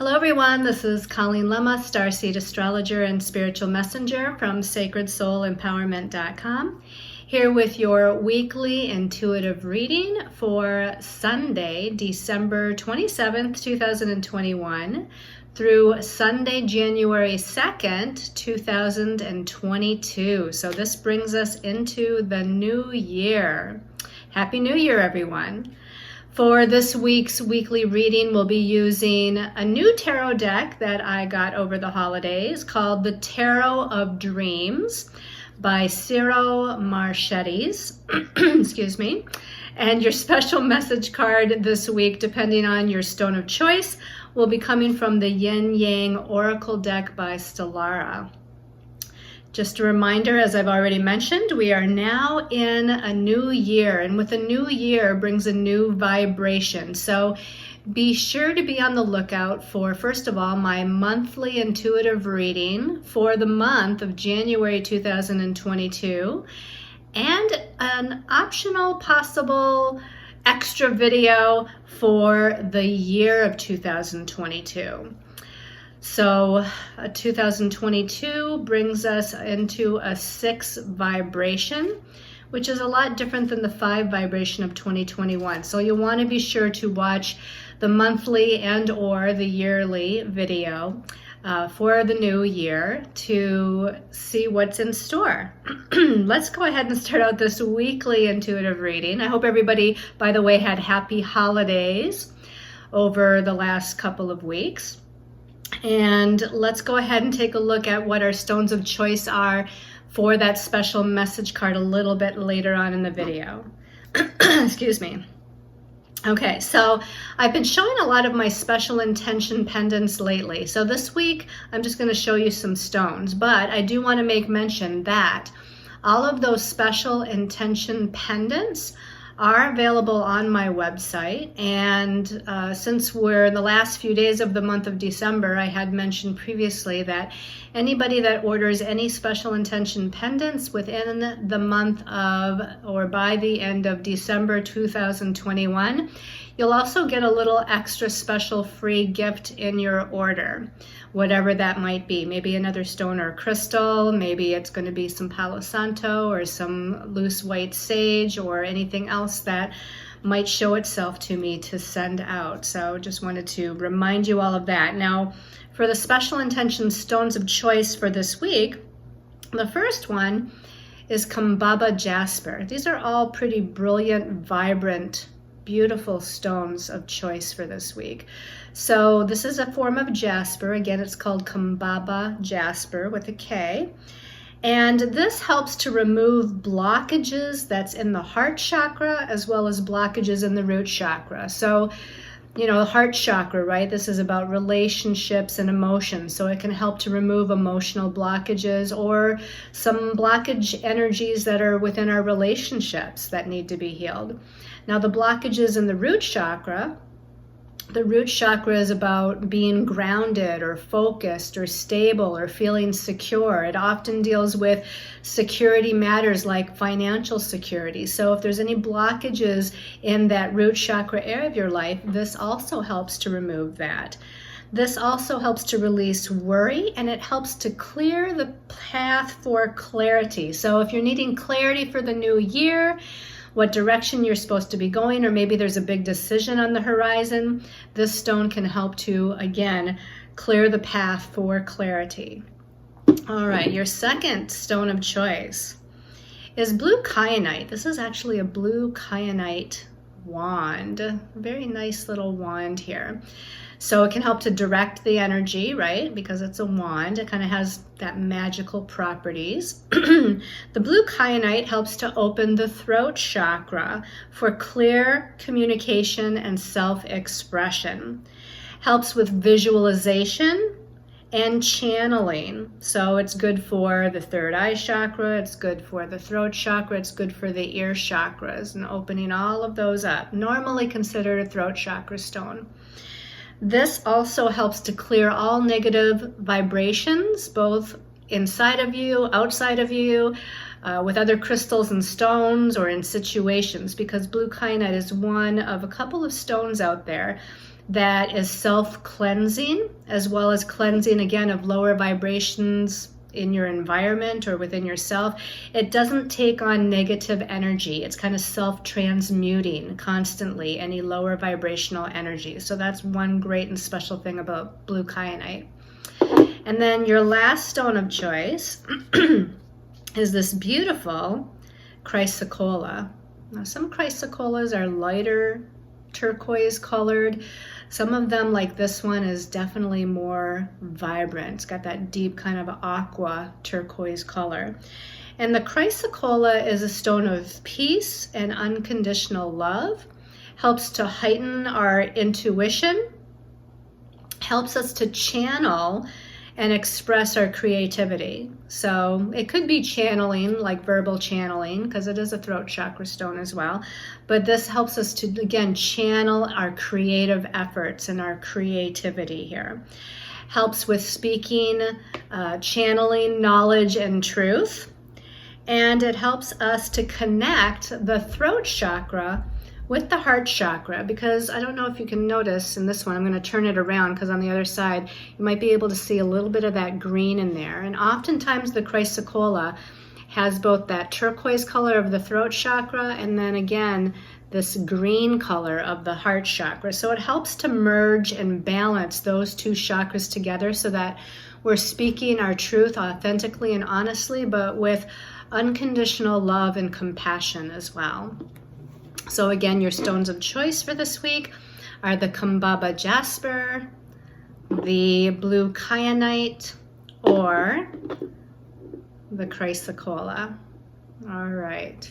Hello everyone, this is Colleen Lemma, Starseed Astrologer and Spiritual Messenger from SacredSoulEmpowerment.com, here with your weekly intuitive reading for Sunday, December 27th, 2021 through Sunday, January 2nd, 2022. So this brings us into the new year. Happy New Year, everyone. For this week's weekly reading, we'll be using a new tarot deck that I got over the holidays called the Tarot of Dreams by Ciro Marchettes. Excuse me. And your special message card this week, depending on your stone of choice, will be coming from the Yin Yang Oracle deck by Stellara. Just a reminder, as I've already mentioned, we are now in a new year, and with a new year brings a new vibration. So be sure to be on the lookout for, first of all, my monthly intuitive reading for the month of January 2022, and an optional possible extra video for the year of 2022. So 2022 brings us into a 6 vibration, which is a lot different than the 5 vibration of 2021. So you'll want to be sure to watch the monthly and or the yearly video for the new year to see what's in store. Let's go ahead and start out this weekly intuitive reading. I hope everybody, by the way, had happy holidays over the last couple of weeks. And let's go ahead and take a look at what our stones of choice are for that special message card a little bit later on in the video. Excuse me. Okay, so I've been showing a lot of my special intention pendants lately. So this week, I'm just going to show you some stones. But I do want to make mention that all of those special intention pendants are available on my website, and since we're in the last few days of the month of December, I had mentioned previously that anybody that orders any special intention pendants within the month of or by the end of December 2021, you'll also get a little extra special free gift in your order, whatever that might be. Maybe another stone or crystal, maybe it's going to be some Palo Santo or some loose white sage or anything else that might show itself to me to send out. So just wanted to remind you all of that. Now, for the special intention stones of choice for this week, the first one is Kambaba Jasper. These are all pretty brilliant, vibrant, beautiful stones of choice for this week. So this is a form of jasper. Again, it's called Kambaba Jasper with a K. And this helps to remove blockages that's in the heart chakra as well as blockages in the root chakra. So, you know, the heart chakra, right? This is about relationships and emotions. So it can help to remove emotional blockages or some blockage energies that are within our relationships that need to be healed. Now, the blockages in the root chakra is about being grounded or focused or stable or feeling secure. It often deals with security matters like financial security. So if there's any blockages in that root chakra area of your life, this also helps to remove that. This also helps to release worry, and it helps to clear the path for clarity. So if you're needing clarity for the new year, what direction you're supposed to be going, or maybe there's a big decision on the horizon, this stone can help to, again, clear the path for clarity. All right, your second stone of choice is blue kyanite. This is actually a blue kyanite wand. Very nice little wand here. So it can help to direct the energy, right? Because it's a wand. It kind of has that magical properties. The blue kyanite helps to open the throat chakra for clear communication and self-expression. Helps with visualization and channeling. So it's good for the third eye chakra, it's good for the throat chakra, it's good for the ear chakras and opening all of those up. Normally considered a throat chakra stone. This also helps to clear all negative vibrations, both inside of you, outside of you, with other crystals and stones or in situations, because blue kyanite is one of a couple of stones out there that is self-cleansing, as well as cleansing again of lower vibrations in your environment or within yourself. It doesn't take on negative energy. It's kind of self-transmuting constantly any lower vibrational energy. So that's one great and special thing about blue kyanite. And then your last stone of choice is this beautiful chrysocolla. Now some chrysocollas are lighter turquoise colored. Some of them, like this one, is definitely more vibrant. It's got that deep kind of aqua turquoise color. And the chrysocolla is a stone of peace and unconditional love. Helps to heighten our intuition. Helps us to channel and express our creativity. So it could be channeling, like verbal channeling, because it is a throat chakra stone as well. But this helps us to, again, channel our creative efforts and our creativity here. Helps with speaking, channeling knowledge and truth. And it helps us to connect the throat chakra with the heart chakra, because I don't know if you can notice in this one, I'm going to turn it around because on the other side, you might be able to see a little bit of that green in there. And oftentimes the chrysocolla has both that turquoise color of the throat chakra and then again, this green color of the heart chakra. So it helps to merge and balance those two chakras together so that we're speaking our truth authentically and honestly, but with unconditional love and compassion as well. So again, your stones of choice for this week are the Kambaba jasper, the blue kyanite, or the chrysocolla. All right.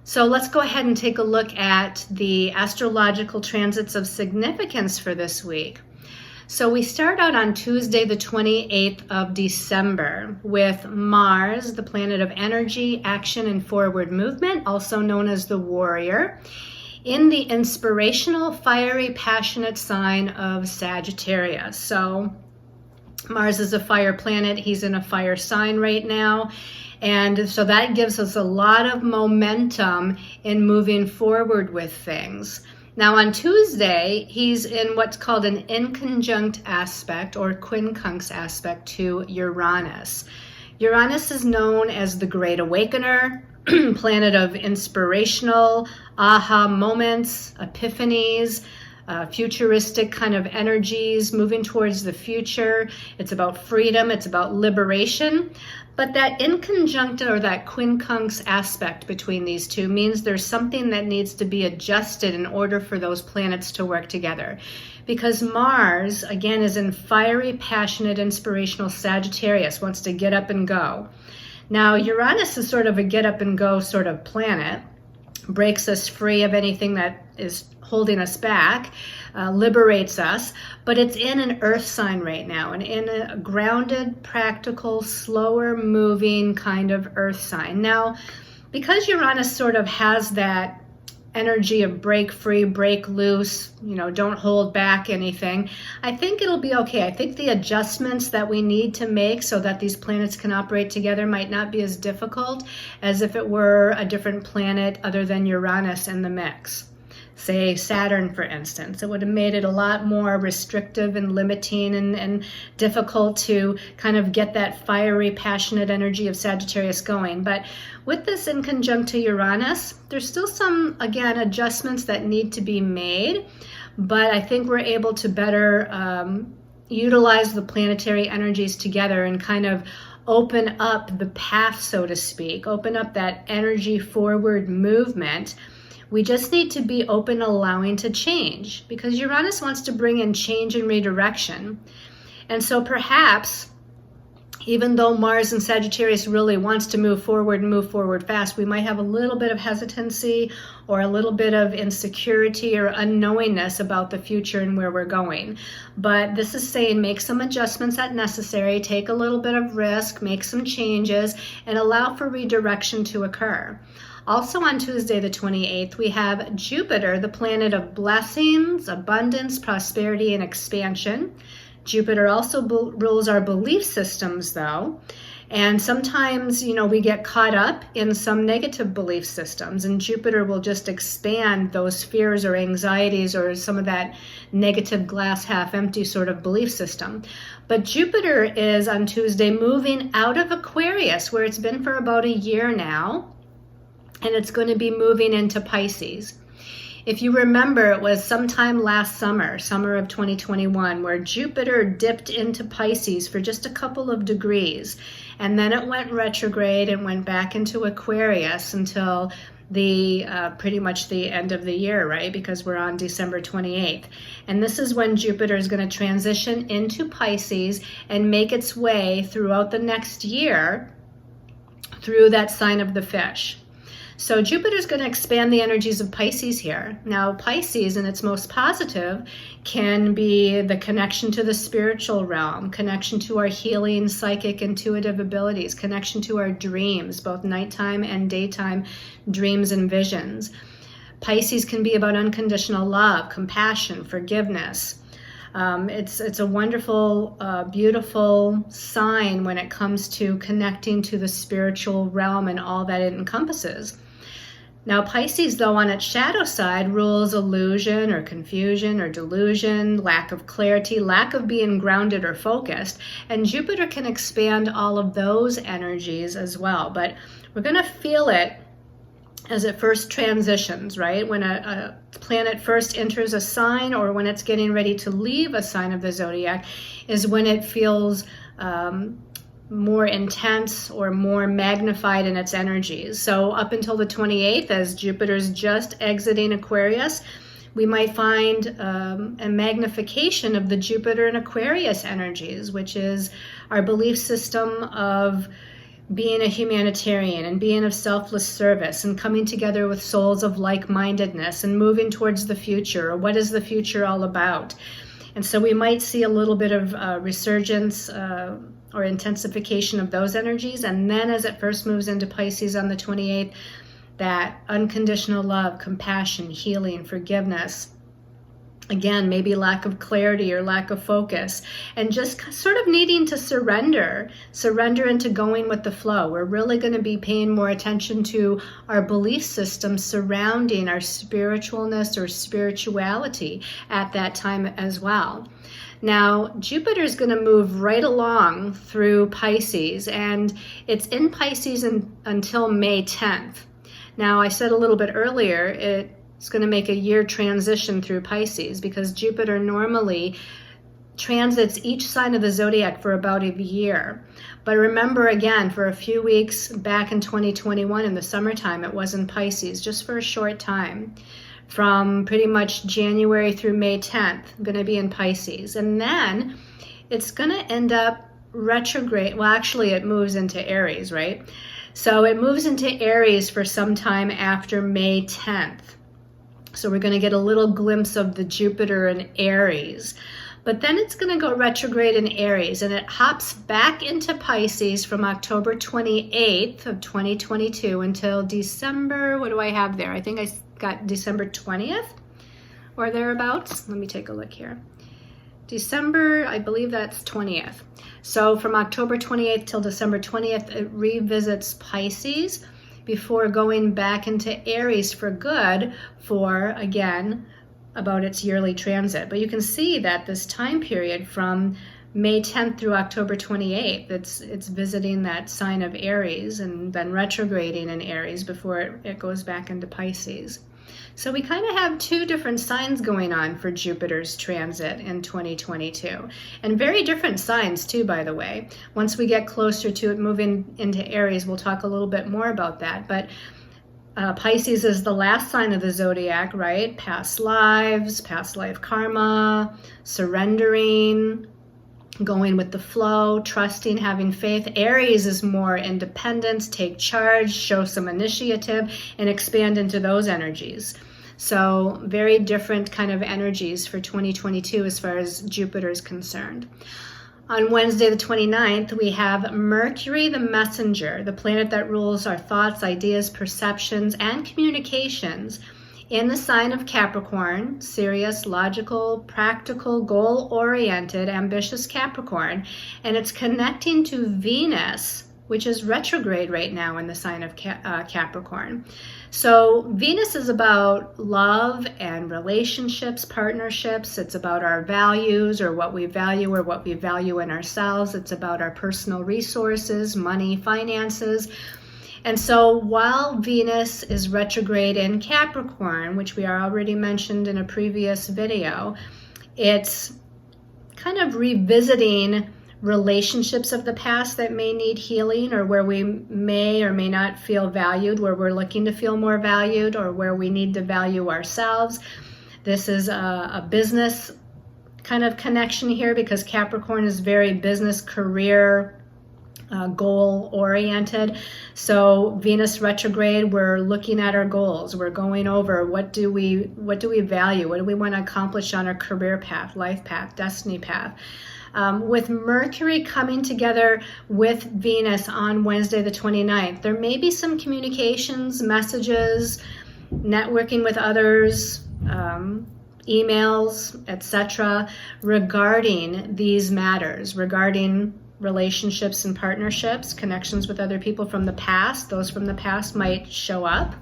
So let's go ahead and take a look at the astrological transits of significance for this week. So we start out on Tuesday, the 28th of December with Mars, the planet of energy, action, and forward movement, also known as the warrior, in the inspirational, fiery, passionate sign of Sagittarius. So Mars is a fire planet. He's in a fire sign right now. And so that gives us a lot of momentum in moving forward with things. Now on Tuesday, he's in what's called an inconjunct aspect or quincunx aspect to Uranus. Uranus is known as the Great Awakener, planet of inspirational, aha moments, epiphanies, futuristic kind of energies, moving towards the future. It's about freedom, it's about liberation. But that inconjunct or that quincunx aspect between these two means there's something that needs to be adjusted in order for those planets to work together. Because Mars, again, is in fiery, passionate, inspirational Sagittarius, wants to get up and go. Now, Uranus is sort of a get up and go sort of planet, breaks us free of anything that is holding us back, liberates us, but it's in an earth sign right now, and in a grounded, practical, slower moving kind of earth sign. Now, because Uranus sort of has that energy of break free, break loose, don't hold back anything, I think it'll be okay. I think the adjustments that we need to make so that these planets can operate together might not be as difficult as if it were a different planet other than Uranus in the mix. Say Saturn, for instance, it would have made it a lot more restrictive and limiting and difficult to kind of get that fiery, passionate energy of Sagittarius going. But with this in conjunct to Uranus, there's still some, again, adjustments that need to be made. But I think we're able to better utilize the planetary energies together and kind of open up the path, so to speak, open up that energy forward movement. We just need to be open, allowing to change, because Uranus wants to bring in change and redirection. And so perhaps, even though Mars and Sagittarius really wants to move forward and move forward fast, we might have a little bit of hesitancy or a little bit of insecurity or unknowingness about the future and where we're going. But this is saying make some adjustments as necessary, take a little bit of risk, make some changes, and allow for redirection to occur. Also on Tuesday, the 28th, we have Jupiter, the planet of blessings, abundance, prosperity, and expansion, Jupiter also rules our belief systems, though. And sometimes, we get caught up in some negative belief systems, and Jupiter will just expand those fears or anxieties or some of that negative glass half empty sort of belief system. But Jupiter is on Tuesday moving out of Aquarius, where it's been for about a year now, and it's going to be moving into Pisces. If you remember, it was sometime last summer of 2021, where Jupiter dipped into Pisces for just a couple of degrees. And then it went retrograde and went back into Aquarius until pretty much the end of the year, right? Because we're on December 28th. And this is when Jupiter is going to transition into Pisces and make its way throughout the next year through that sign of the fish. So Jupiter's going to expand the energies of Pisces here. Now, Pisces, in its most positive, can be the connection to the spiritual realm, connection to our healing, psychic, intuitive abilities, connection to our dreams, both nighttime and daytime dreams and visions. Pisces can be about unconditional love, compassion, forgiveness. It's a wonderful, beautiful sign when it comes to connecting to the spiritual realm and all that it encompasses. Now, Pisces, though, on its shadow side, rules illusion or confusion or delusion, lack of clarity, lack of being grounded or focused. And Jupiter can expand all of those energies as well. But we're going to feel it as it first transitions, right? When a planet first enters a sign, or when it's getting ready to leave a sign of the zodiac, is when it feels more intense or more magnified in its energies. So up until the 28th, as Jupiter's just exiting Aquarius, we might find a magnification of the Jupiter and Aquarius energies, which is our belief system of being a humanitarian and being of selfless service and coming together with souls of like-mindedness and moving towards the future, or what is the future all about. And so we might see a little bit of resurgence or intensification of those energies. And then as it first moves into Pisces on the 28th, that unconditional love, compassion, healing, forgiveness, again, maybe lack of clarity or lack of focus, and just sort of needing to surrender into going with the flow. We're really going to be paying more attention to our belief system surrounding our spiritualness or spirituality at that time as well. Now, Jupiter is going to move right along through Pisces, and it's in Pisces until May 10th. Now, I said a little bit earlier, it's going to make a year transition through Pisces, because Jupiter normally transits each sign of the zodiac for about a year. But remember, again, for a few weeks back in 2021 in the summertime, it was in Pisces just for a short time. From pretty much January through May 10th, going to be in Pisces. And then it's going to end up retrograde. Well, actually, it moves into Aries, right? So it moves into Aries for some time after May 10th. So we're going to get a little glimpse of the Jupiter in Aries. But then it's going to go retrograde in Aries, and it hops back into Pisces from October 28th of 2022 until December, what do I have there? I think I got December 20th or thereabouts. Let me take a look here. December, I believe that's 20th. So from October 28th till December 20th, it revisits Pisces before going back into Aries for good for, again, about its yearly transit. But you can see that this time period from May 10th through October 28th, it's visiting that sign of Aries and then retrograding in Aries before it goes back into Pisces. So we kind of have two different signs going on for Jupiter's transit in 2022. And very different signs too, by the way. Once we get closer to it moving into Aries, we'll talk a little bit more about that. But Pisces is the last sign of the zodiac, right? Past lives, past life karma, surrendering, going with the flow, trusting, having faith. Aries is more independence, take charge, show some initiative, and expand into those energies. So very different kind of energies for 2022 as far as Jupiter is concerned. On Wednesday the 29th, we have Mercury the messenger, the planet that rules our thoughts, ideas, perceptions, and communications, in the sign of Capricorn, serious, logical, practical, goal-oriented, ambitious Capricorn, and it's connecting to Venus, which is retrograde right now in the sign of Capricorn. So Venus is about love and relationships, partnerships. It's about our values, or what we value in ourselves. It's about our personal resources, money, finances. And so while Venus is retrograde in Capricorn, which we already mentioned in a previous video, it's kind of revisiting relationships of the past that may need healing, or where we may or may not feel valued, where we're looking to feel more valued, or where we need to value ourselves. This is a business kind of connection here, because Capricorn is very business, career, goal oriented. So Venus retrograde, we're looking at our goals. We're going over what do we value? What do we want to accomplish on our career path, life path, destiny path? With Mercury coming together with Venus on Wednesday the 29th, there may be some communications, messages, networking with others, emails, etc., regarding these matters, regarding relationships and partnerships, connections with other people from the past. Those from the past might show up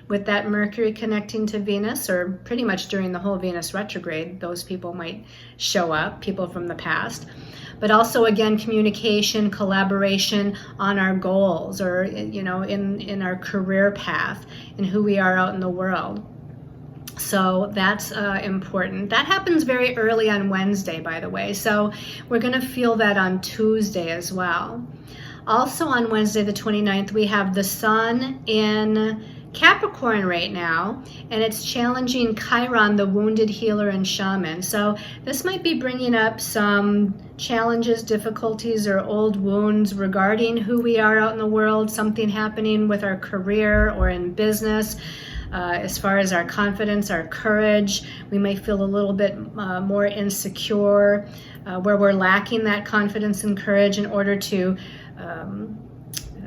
with that Mercury connecting to Venus, or pretty much during the whole Venus retrograde, those people might show up, people from the past. But also, again, communication, collaboration on our goals, or in our career path, and who we are out in the world. So that's important. That happens very early on Wednesday, by the way. So we're going to feel that on Tuesday as well. Also on Wednesday the 29th, we have the Sun in Capricorn right now, and it's challenging Chiron, the wounded healer and shaman. So this might be bringing up some challenges, difficulties, or old wounds regarding who we are out in the world, something happening with our career or in business. As far as our confidence, our courage, we may feel a little bit more insecure, where we're lacking that confidence and courage in order to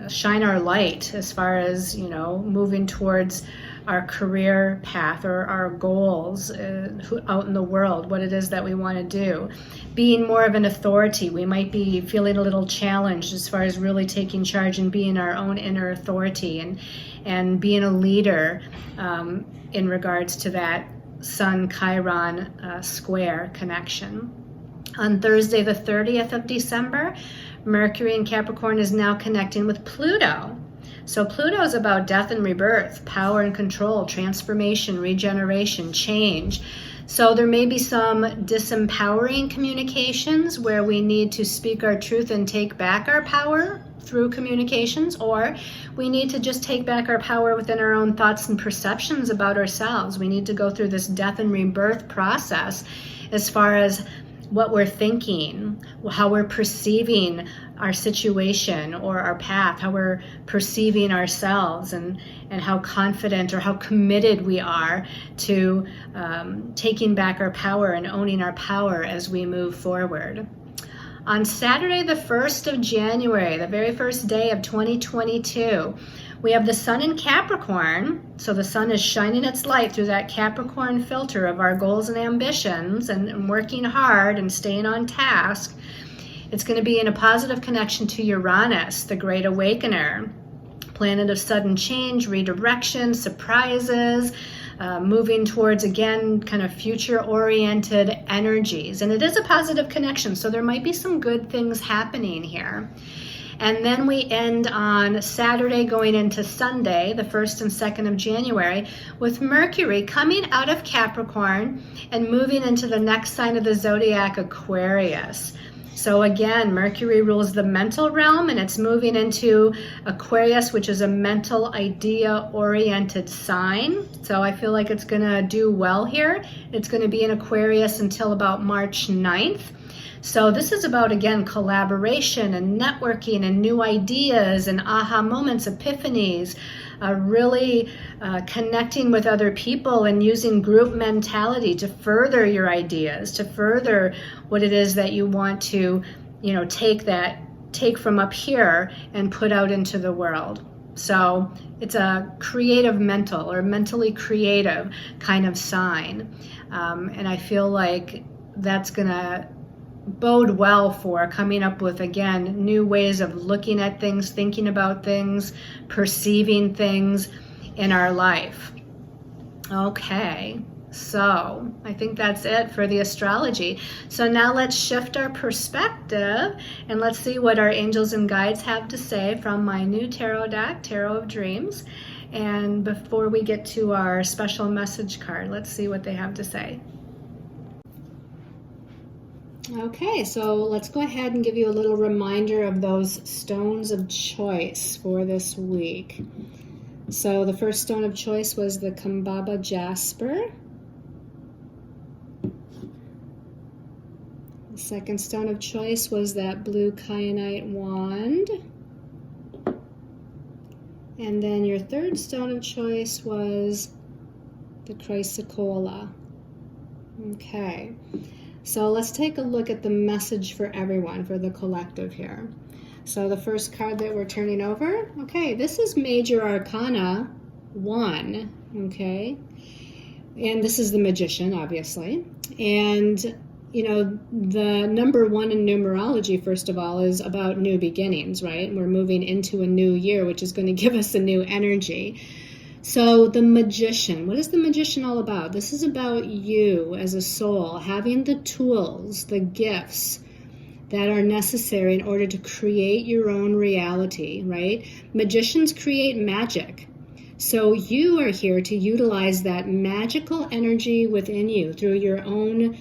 shine our light as far as, moving towards our career path or our goals out in the world, what it is that we want to do. Being more of an authority, we might be feeling a little challenged as far as really taking charge and being our own inner authority, and being a leader in regards to that Sun-Chiron square connection. On Thursday, the 30th of December, Mercury in Capricorn is now connecting with Pluto. So Pluto is about death and rebirth, power and control, transformation, regeneration, change. So there may be some disempowering communications where we need to speak our truth and take back our power through communications, or we need to just take back our power within our own thoughts and perceptions about ourselves. We need to go through this death and rebirth process as far as what we're thinking, how we're perceiving our situation or our path, how we're perceiving ourselves, and how confident or how committed we are to taking back our power and owning our power as we move forward. On Saturday, the 1st of January, the very first day of 2022, we have the Sun in Capricorn. So the Sun is shining its light through that Capricorn filter of our goals and ambitions, and working hard and staying on task. It's going to be in a positive connection to Uranus, the Great Awakener, planet of sudden change, redirection, surprises, moving towards, again, kind of future-oriented energies. And it is a positive connection, so there might be some good things happening here. And then we end on Saturday going into Sunday, the 1st and 2nd of January, with Mercury coming out of Capricorn and moving into the next sign of the zodiac, Aquarius. So again, Mercury rules the mental realm, and it's moving into Aquarius, which is a mental idea-oriented sign. So I feel like it's going to do well here. It's going to be in Aquarius until about March 9th. So this is about, again, collaboration and networking and new ideas and aha moments, epiphanies, really connecting with other people and using group mentality to further your ideas, to further what it is that you want to, take from up here and put out into the world. So it's a creative mental or mentally creative kind of sign. And I feel like that's going to bode well for coming up with, again, new ways of looking at things, thinking about things, perceiving things in our life. Okay, so I think that's it for the astrology. So now let's shift our perspective and let's see what our angels and guides have to say from my new tarot deck, Tarot of Dreams. And before we get to our special message card, let's see what they have to say. Okay, so let's go ahead and give you a little reminder of those stones of choice for this week. So the first stone of choice was the Kambaba Jasper. The second stone of choice was that blue kyanite wand. And then your third stone of choice was the chrysocolla. Okay. So let's take a look at the message for everyone, for the collective here. So the first card that we're turning over, okay, this is Major Arcana 1, okay? And this is the Magician, obviously. And, you know, the number 1 in numerology, first of all, is about new beginnings, right? We're moving into a new year, which is going to give us a new energy. So the Magician, what is the Magician all about? This is about you as a soul, having the tools, the gifts that are necessary in order to create your own reality, right? Magicians create magic. So you are here to utilize that magical energy within you through your own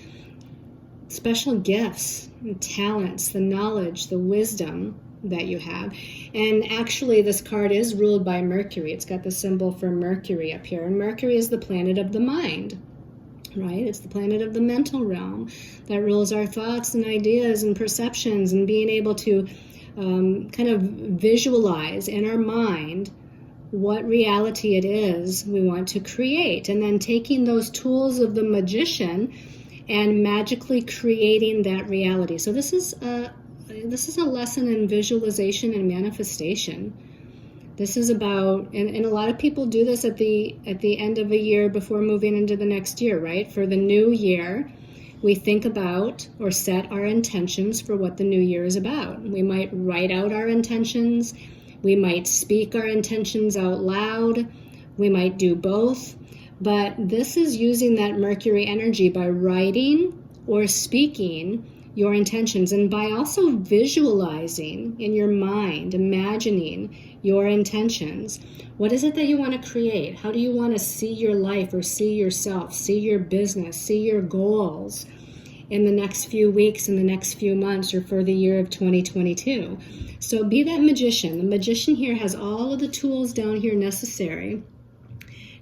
special gifts and talents, the knowledge, the wisdom that you have. And actually this card is ruled by Mercury. It's got the symbol for Mercury up here. And Mercury is the planet of the mind, right? It's the planet of the mental realm that rules our thoughts and ideas and perceptions, and being able to kind of visualize in our mind what reality it is we want to create, and then taking those tools of the Magician and magically creating that reality. So this is a lesson in visualization and manifestation. This is about, and a lot of people do this at the end of a year before moving into the next year, right? For the new year, we think about or set our intentions for what the new year is about. We might write out our intentions. We might speak our intentions out loud. We might do both. But this is using that Mercury energy by writing or speaking your intentions, and by also visualizing in your mind, imagining your intentions. What is it that you want to create? How do you want to see your life or see yourself, see your business, see your goals in the next few weeks, in the next few months, or for the year of 2022? So be that Magician. The Magician here has all of the tools down here necessary.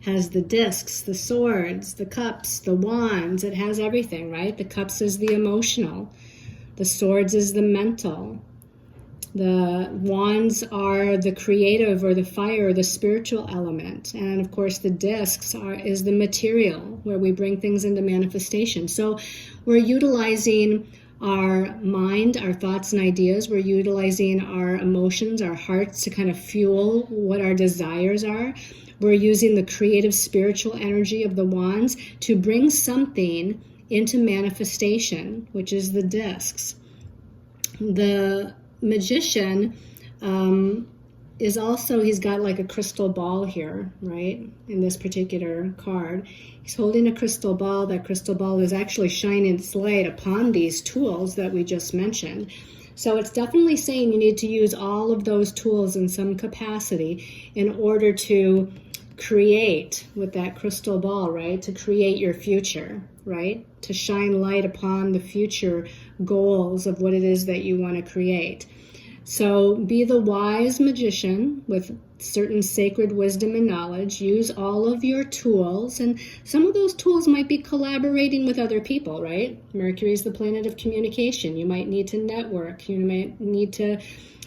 Has the discs, the swords, the cups, the wands. It has everything, right? The cups is the emotional. The swords is the mental. The wands are the creative or the fire, the spiritual element. And of course the discs is the material, where we bring things into manifestation. So we're utilizing our mind, our thoughts and ideas. We're utilizing our emotions, our hearts to kind of fuel what our desires are. We're using the creative spiritual energy of the wands to bring something into manifestation, which is the discs. The Magician is also, he's got like a crystal ball here, right? In this particular card. He's holding a crystal ball. That crystal ball is actually shining its light upon these tools that we just mentioned. So it's definitely saying you need to use all of those tools in some capacity in order to create with that crystal ball, right? To create your future, right? To shine light upon the future goals of what it is that you want to create. So be the wise Magician with certain sacred wisdom and knowledge. Use all of your tools, and some of those tools might be collaborating with other people, right? Mercury is the planet of communication. You might need to network. You might need to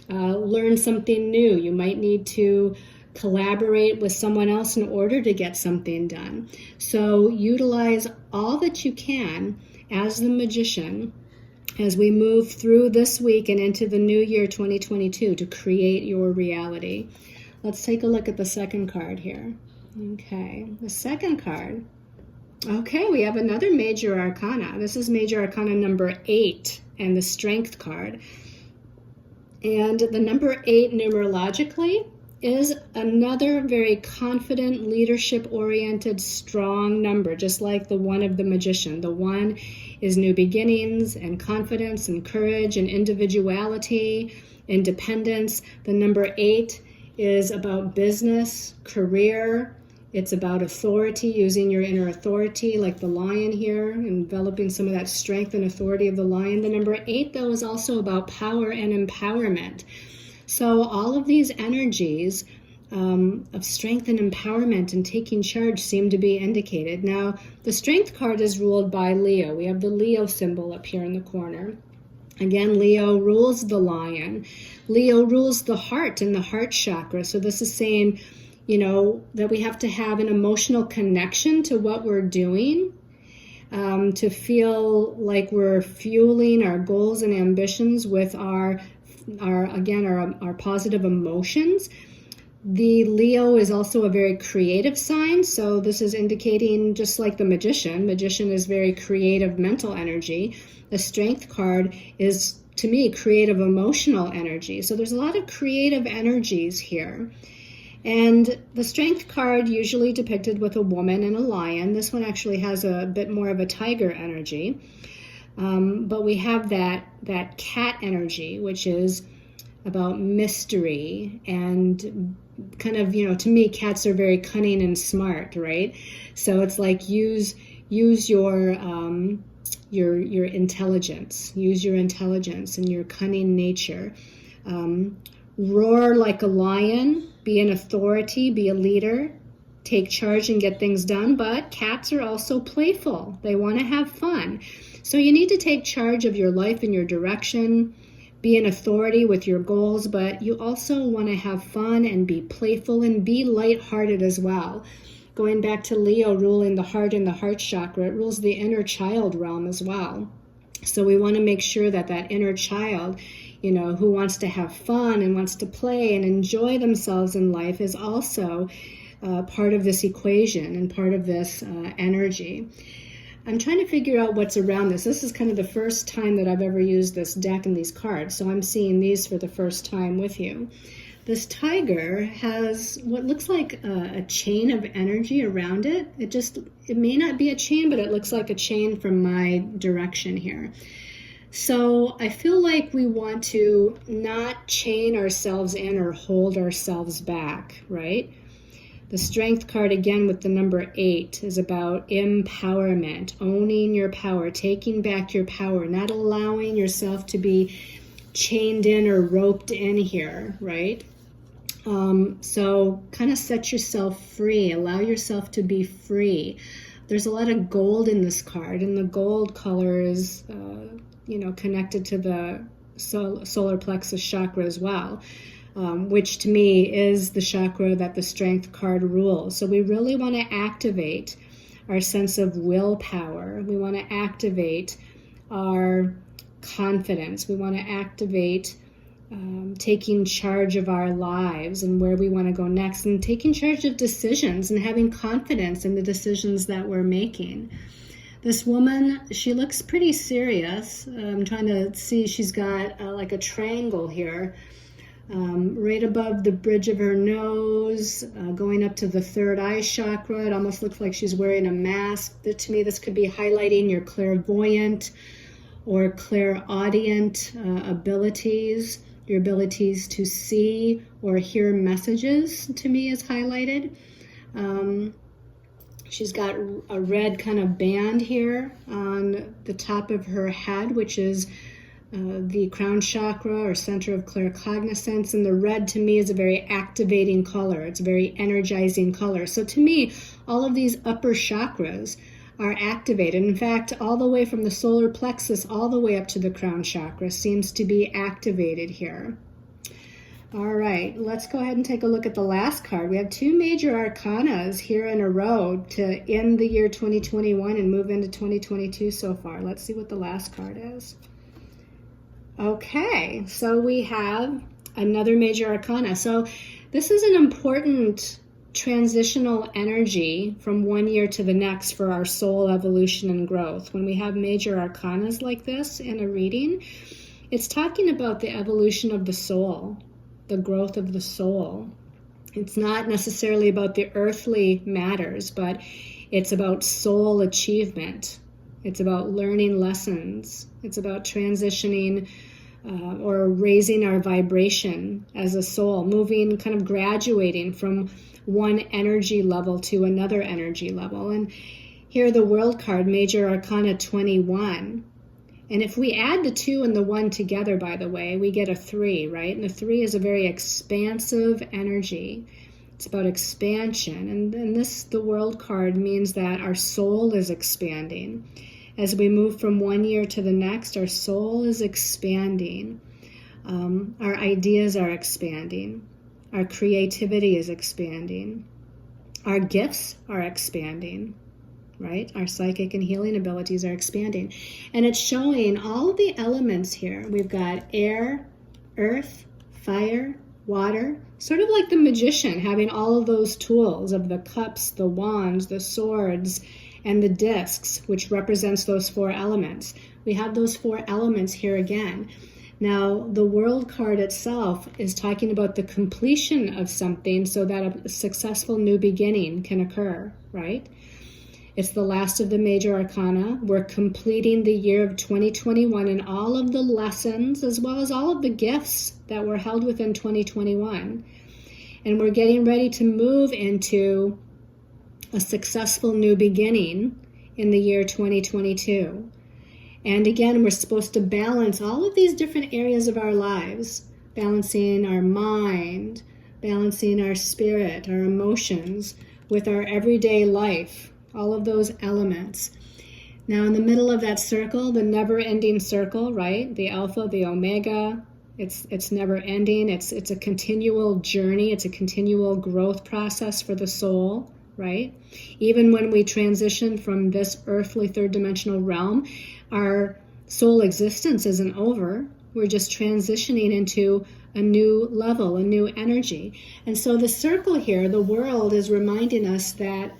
learn something new. You might need to collaborate with someone else in order to get something done. So utilize all that you can as the Magician as we move through this week and into the new year 2022 to create your reality. Let's take a look at the second card here. Okay, the second card. Okay, we have another major arcana. This is major arcana number 8 and the strength card. And the number 8 numerologically is another very confident, leadership-oriented, strong number, just like the 1 of the magician. The 1 is new beginnings and confidence and courage and individuality, independence. The number 8 is about business, career. It's about authority, using your inner authority, like the lion here, enveloping some of that strength and authority of the lion. The number 8, though, is also about power and empowerment. So all of these energies of strength and empowerment and taking charge seem to be indicated. Now, the strength card is ruled by Leo. We have the Leo symbol up here in the corner. Again, Leo rules the lion. Leo rules the heart and the heart chakra. So this is saying, you know, that we have to have an emotional connection to what we're doing, to feel like we're fueling our goals and ambitions with our positive emotions. The Leo is also a very creative sign, so this is indicating, just like the magician. Magician is very creative mental energy. The strength card is, to me, creative emotional energy. So there's a lot of creative energies here. And the strength card usually depicted with a woman and a lion. This one actually has a bit more of a tiger energy. But we have that cat energy, which is about mystery and kind of, you know, to me, cats are very cunning and smart, right? So it's like use your intelligence, use your intelligence and your cunning nature. Roar like a lion, be an authority, be a leader, take charge and get things done. But cats are also playful. They want to have fun. So you need to take charge of your life and your direction, be an authority with your goals, but you also want to have fun and be playful and be lighthearted as well. Going back to Leo ruling the heart and the heart chakra, it rules the inner child realm as well. So we want to make sure that that inner child, you know, who wants to have fun and wants to play and enjoy themselves in life is also part of this equation and part of this energy. I'm trying to figure out what's around this. This is kind of the first time that I've ever used this deck and these cards, so I'm seeing these for the first time with you. This tiger has what looks like a chain of energy around it. It may not be a chain, but it looks like a chain from my direction here. So I feel like we want to not chain ourselves in or hold ourselves back, right? The strength card, again, with the number 8, is about empowerment, owning your power, taking back your power, not allowing yourself to be chained in or roped in here, right? So kind of set yourself free, allow yourself to be free. There's a lot of gold in this card, and the gold color is, connected to the solar plexus chakra as well. Which to me is the chakra that the strength card rules. So we really want to activate our sense of willpower. We want to activate our confidence. We want to activate taking charge of our lives and where we want to go next, and taking charge of decisions and having confidence in the decisions that we're making. This woman, she looks pretty serious. I'm trying to see, she's got like a triangle here. Right above the bridge of her nose, going up to the third eye chakra. It almost looks like she's wearing a mask. To me, this could be highlighting your clairvoyant or clairaudient abilities. Your abilities to see or hear messages, to me, is highlighted. She's got a red kind of band here on the top of her head, which is the crown chakra or center of claircognizance, and the red to me is a very activating color. It's a very energizing color. So to me, all of these upper chakras are activated. In fact, all the way from the solar plexus all the way up to the crown chakra seems to be activated here. All right, let's go ahead and take a look at the last card. We have 2 major arcanas here in a row to end the year 2021 and move into 2022 so far. Let's see what the last card is. Okay, so we have another major arcana. So This is an important transitional energy from one year to the next for our soul evolution and growth. When we have major arcanas like this in a reading, it's talking about the evolution of the soul, the growth of the soul. It's not necessarily about the earthly matters, but it's about soul achievement. It's about learning lessons. It's about transitioning or raising our vibration as a soul, moving, kind of graduating from one energy level to another energy level. And here the World card, Major Arcana 21. And if we add the 2 and the 1 together, by the way, we get a 3, right? And the 3 is a very expansive energy. It's about expansion. And this, the World card, means that our soul is expanding. As we move from one year to the next, our soul is expanding. Our ideas are expanding. Our creativity is expanding. Our gifts are expanding, right? Our psychic and healing abilities are expanding. And it's showing all of the elements here. We've got air, earth, fire, water, sort of like the magician having all of those tools of the cups, the wands, the swords, and the discs, which represents those 4 elements. We have those 4 elements here again. Now, the World card itself is talking about the completion of something so that a successful new beginning can occur, right? It's the last of the major arcana. We're completing the year of 2021 and all of the lessons as well as all of the gifts that were held within 2021. And we're getting ready to move into a successful new beginning in the year 2022. And again, we're supposed to balance all of these different areas of our lives, balancing our mind, balancing our spirit, our emotions with our everyday life, all of those elements. Now, in the middle of that circle, the never-ending circle, right? The alpha, the omega, it's never ending. It's a continual journey. It's a continual growth process for the soul, right? Even when we transition from this earthly third dimensional realm, our soul existence isn't over. We're just transitioning into a new level, a new energy. And so the circle here, the world, is reminding us that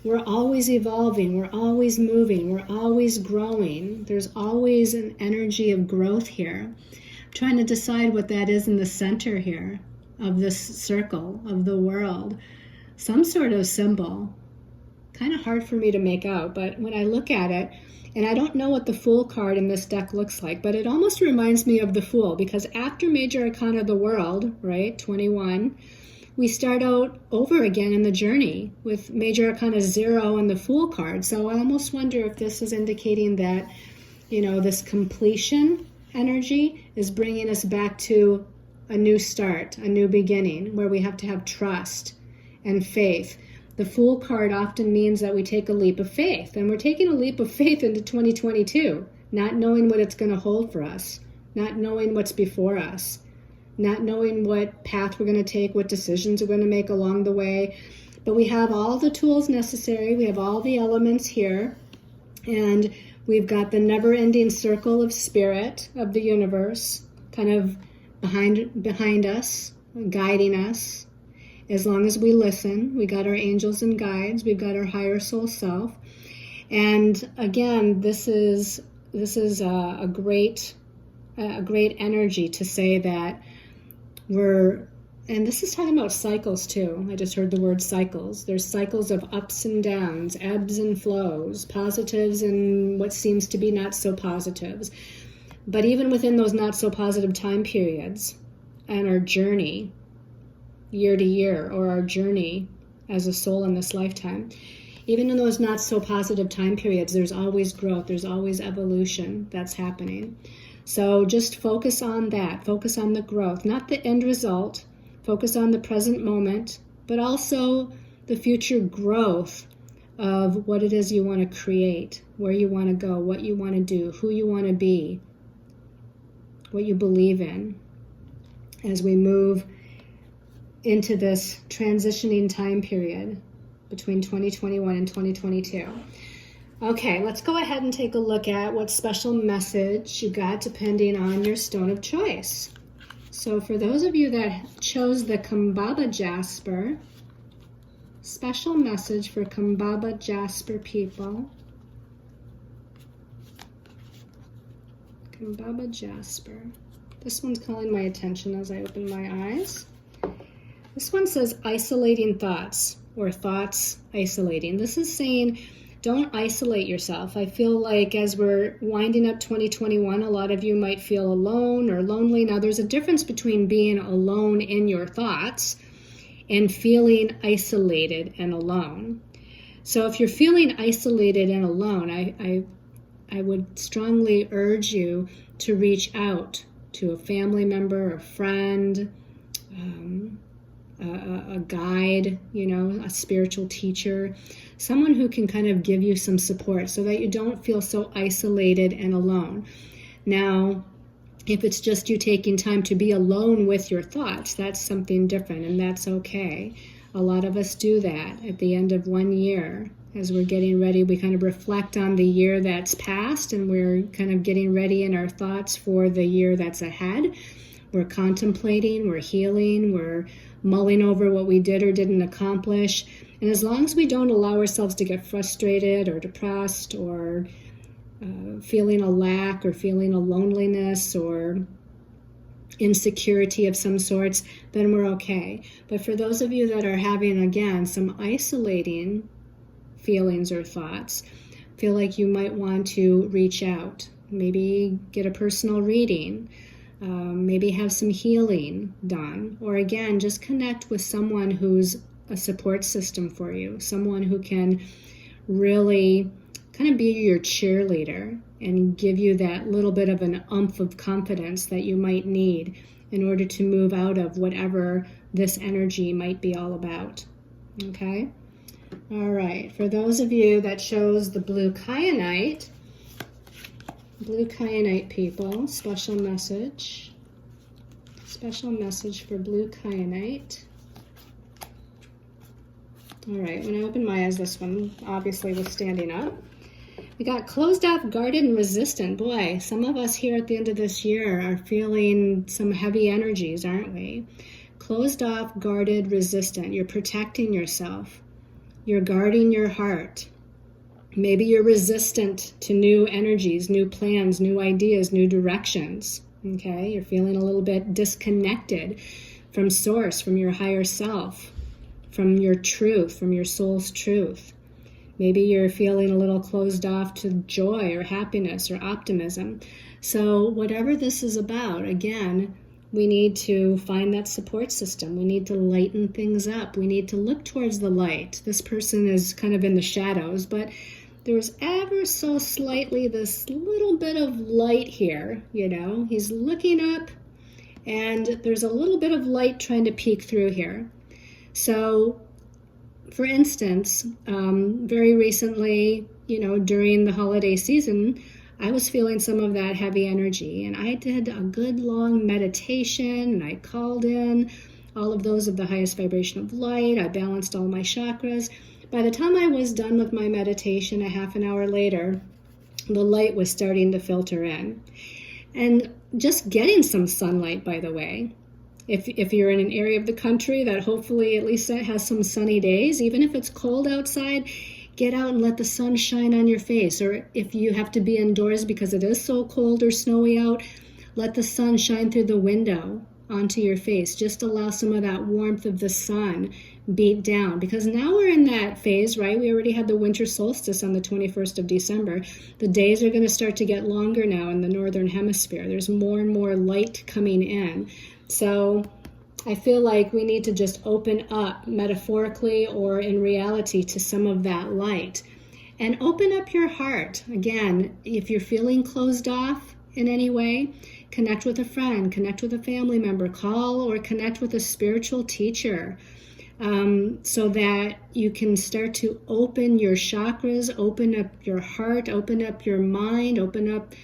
we're always evolving, we're always moving, we're always growing. There's always an energy of growth here. I'm trying to decide what that is in the center here of this circle of the world. Some sort of symbol. Kind of hard for me to make out, but when I look at it, and I don't know what the Fool card in this deck looks like, but it almost reminds me of the Fool, because after Major Arcana of the World, right, 21, we start out over again in the journey with Major Arcana 0 and the Fool card. So I almost wonder if this is indicating that, this completion energy is bringing us back to a new start, a new beginning, where we have to have trust and faith. The Fool card often means that we take a leap of faith, and we're taking a leap of faith into 2022, not knowing what it's going to hold for us, not knowing what's before us, not knowing what path we're going to take, what decisions we're going to make along the way. But we have all the tools necessary. We have all the elements here, and we've got the never-ending circle of spirit of the universe kind of behind us, guiding us. As long as we listen, we got our angels and guides, we've got our higher soul self. And again, this is a great energy to say that and this is talking about cycles too. I just heard the word cycles. There's cycles of ups and downs, ebbs and flows, positives and what seems to be not so positives. But even within those not so positive time periods and our journey, year to year, or our journey as a soul in this lifetime, even in those not so positive time periods, there's always growth, there's always evolution that's happening. So just focus on that, focus on the growth, not the end result, focus on the present moment, but also the future growth of what it is you want to create, where you want to go, what you want to do, who you want to be, what you believe in, as we move into this transitioning time period between 2021 and 2022. Okay, let's go ahead and take a look at what special message you got depending on your stone of choice. So for those of you that chose the Kambaba Jasper, special message for Kambaba Jasper people. Kambaba Jasper. This one's calling my attention as I open my eyes. This one says isolating thoughts, or thoughts isolating. This is saying don't isolate yourself. I feel like as we're winding up 2021, a lot of you might feel alone or lonely. Now, there's a difference between being alone in your thoughts and feeling isolated and alone. So if you're feeling isolated and alone, I would strongly urge you to reach out to a family member, a friend, a guide, a spiritual teacher, someone who can kind of give you some support so that you don't feel so isolated and alone. Now, if it's just you taking time to be alone with your thoughts, that's something different, and that's okay. A lot of us do that at the end of one year. As we're getting ready, we kind of reflect on the year that's passed, and we're kind of getting ready in our thoughts for the year that's ahead. We're contemplating, we're healing, we're mulling over what we did or didn't accomplish. And as long as we don't allow ourselves to get frustrated or depressed or feeling a lack or feeling a loneliness or insecurity of some sorts, then we're okay. But for those of you that are having, again, some isolating feelings or thoughts, feel like you might want to reach out, maybe get a personal reading, maybe have some healing done, or again, just connect with someone who's a support system for you, someone who can really kind of be your cheerleader and give you that little bit of an oomph of confidence that you might need in order to move out of whatever this energy might be all about. Okay? All right. For those of you that chose the blue kyanite people, special message for blue kyanite. All right, when I opened my eyes, this one obviously was standing up. We got closed off, guarded, and resistant. Boy, some of us here at the end of this year are feeling some heavy energies, aren't we? Closed off, guarded, resistant. You're protecting yourself. You're guarding your heart. Maybe you're resistant to new energies, new plans, new ideas, new directions. Okay, you're feeling a little bit disconnected from source, from your higher self, from your truth, from your soul's truth. Maybe you're feeling a little closed off to joy or happiness or optimism. So whatever this is about, again, we need to find that support system. We need to lighten things up. We need to look towards the light. This person is kind of in the shadows, but there's ever so slightly this little bit of light here, He's looking up, and there's a little bit of light trying to peek through here. So, for instance, very recently, during the holiday season, I was feeling some of that heavy energy, and I did a good long meditation, and I called in all of those of the highest vibration of light. I balanced all my chakras. By the time I was done with my meditation, a half an hour later, the light was starting to filter in. And just getting some sunlight, by the way, if you're in an area of the country that hopefully at least has some sunny days, even if it's cold outside, get out and let the sun shine on your face. Or if you have to be indoors because it is so cold or snowy out, let the sun shine through the window onto your face. Just allow some of that warmth of the sun beat down, because now we're in that phase, right? We already had the winter solstice on the 21st of December. The days are going to start to get longer now in the northern hemisphere. There's more and more light coming in. So I feel like we need to just open up metaphorically or in reality to some of that light and open up your heart. Again, if you're feeling closed off in any way, connect with a friend, connect with a family member, call or connect with a spiritual teacher, so that you can start to open your chakras, open up your heart, open up your mind, open up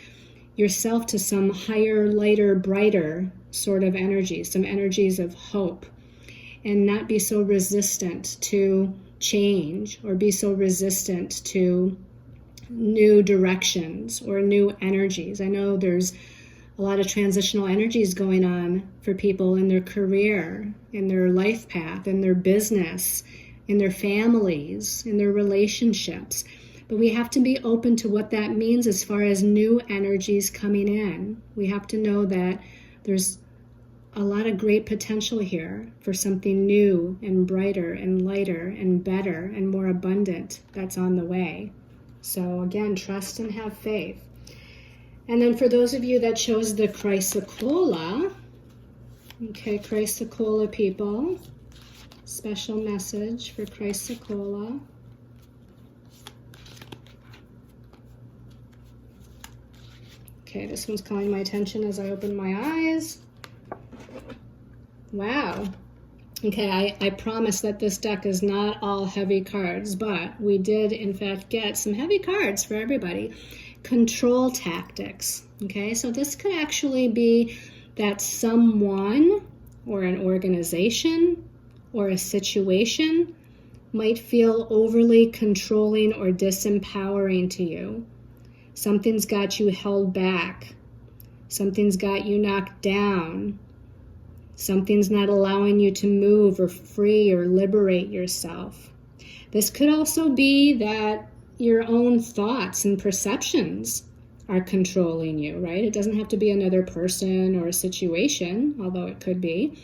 yourself to some higher, lighter, brighter sort of energy, some energies of hope, and not be so resistant to change or be so resistant to new directions or new energies. I know there's a lot of transitional energies going on for people in their career, in their life path, in their business, in their families, in their relationships. But we have to be open to what that means as far as new energies coming in. We have to know that there's a lot of great potential here for something new and brighter and lighter and better and more abundant that's on the way. So again, trust and have faith. And then for those of you that chose the Chrysocolla, okay, Chrysocolla people, special message for Chrysocolla. Okay, this one's calling my attention as I open my eyes. Wow. Okay, I promise that this deck is not all heavy cards, but we did in fact get some heavy cards for everybody. Control tactics. Okay, so this could actually be that someone or an organization or a situation might feel overly controlling or disempowering to you. Something's got you held back. Something's got you knocked down. Something's not allowing you to move or free or liberate yourself. This could also be that your own thoughts and perceptions are controlling you, right? It doesn't have to be another person or a situation, although it could be.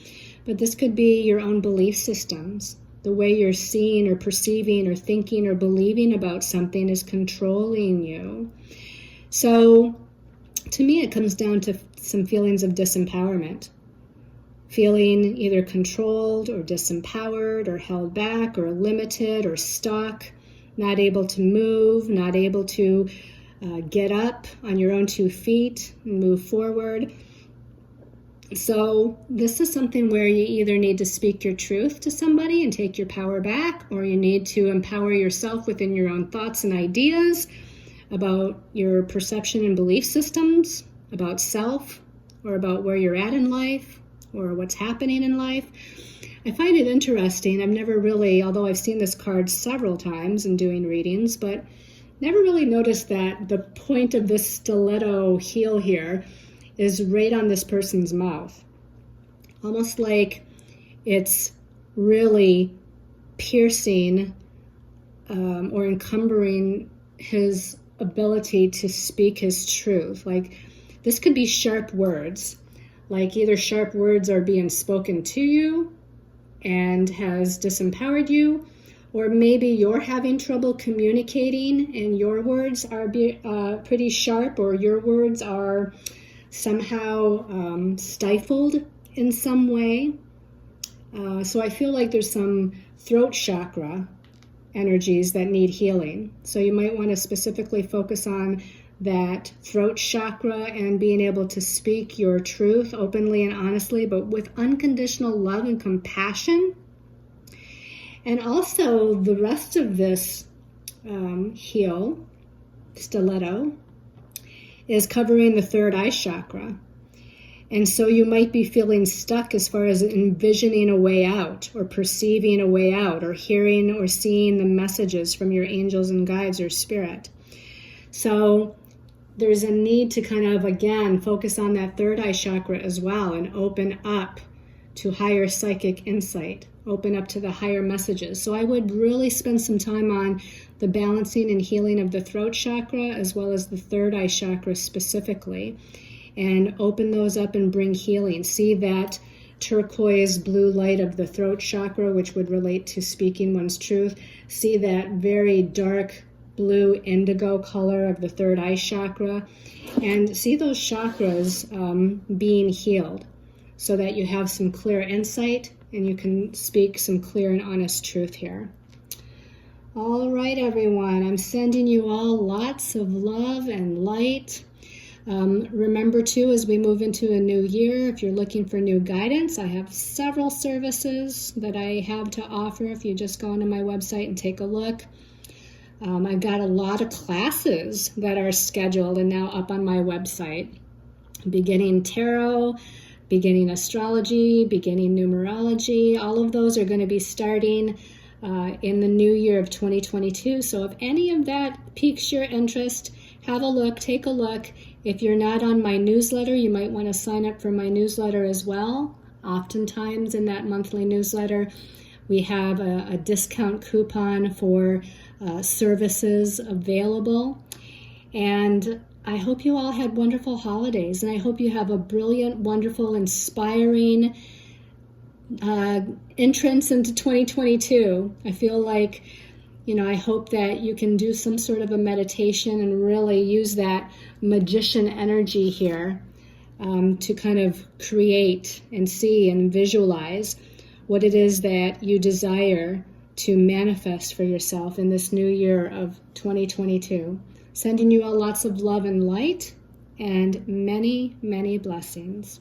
But this could be your own belief systems. The way you're seeing or perceiving or thinking or believing about something is controlling you. So to me, it comes down to some feelings of disempowerment. Feeling either controlled or disempowered or held back or limited or stuck, not able to move, not able to get up on your own 2 feet and move forward. So this is something where you either need to speak your truth to somebody and take your power back, or you need to empower yourself within your own thoughts and ideas about your perception and belief systems, about self, or about where you're at in life, or what's happening in life. I find it interesting. I've never really, although I've seen this card several times in doing readings, but never really noticed that the point of this stiletto heel here is right on this person's mouth. Almost like it's really piercing or encumbering his ability to speak his truth. Like this could be sharp words. Like either sharp words are being spoken to you and has disempowered you, or maybe you're having trouble communicating and your words are pretty sharp, or your words are somehow stifled in some way. So I feel like there's some throat chakra energies that need healing. So you might want to specifically focus on that throat chakra and being able to speak your truth openly and honestly, but with unconditional love and compassion. And also the rest of this heel, stiletto, is covering the third eye chakra. And so you might be feeling stuck as far as envisioning a way out, or perceiving a way out, or hearing or seeing the messages from your angels and guides or spirit. So there's a need to kind of, again, focus on that third eye chakra as well and open up to higher psychic insight, open up to the higher messages. So I would really spend some time on the balancing and healing of the throat chakra as well as the third eye chakra specifically, and open those up and bring healing. See that turquoise blue light of the throat chakra, which would relate to speaking one's truth. See that very dark blue indigo color of the third eye chakra, and see those chakras being healed so that you have some clear insight and you can speak some clear and honest truth here. All right, everyone, I'm sending you all lots of love and light. Remember too, as we move into a new year, if you're looking for new guidance, I have several services that I have to offer. If you just go onto my website and take a look, I've got a lot of classes that are scheduled and now up on my website. Beginning tarot, beginning astrology, beginning numerology, all of those are going to be starting in the new year of 2022. So if any of that piques your interest, have a look, take a look, If you're not on my newsletter, you might want to sign up for my newsletter as well. Oftentimes in that monthly newsletter, we have a discount coupon for services available. And I hope you all had wonderful holidays, and I hope you have a brilliant, wonderful, inspiring entrance into 2022. I feel like, I hope that you can do some sort of a meditation and really use that magician energy here to kind of create and see and visualize what it is that you desire to manifest for yourself in this new year of 2022. Sending you all lots of love and light and many, many blessings.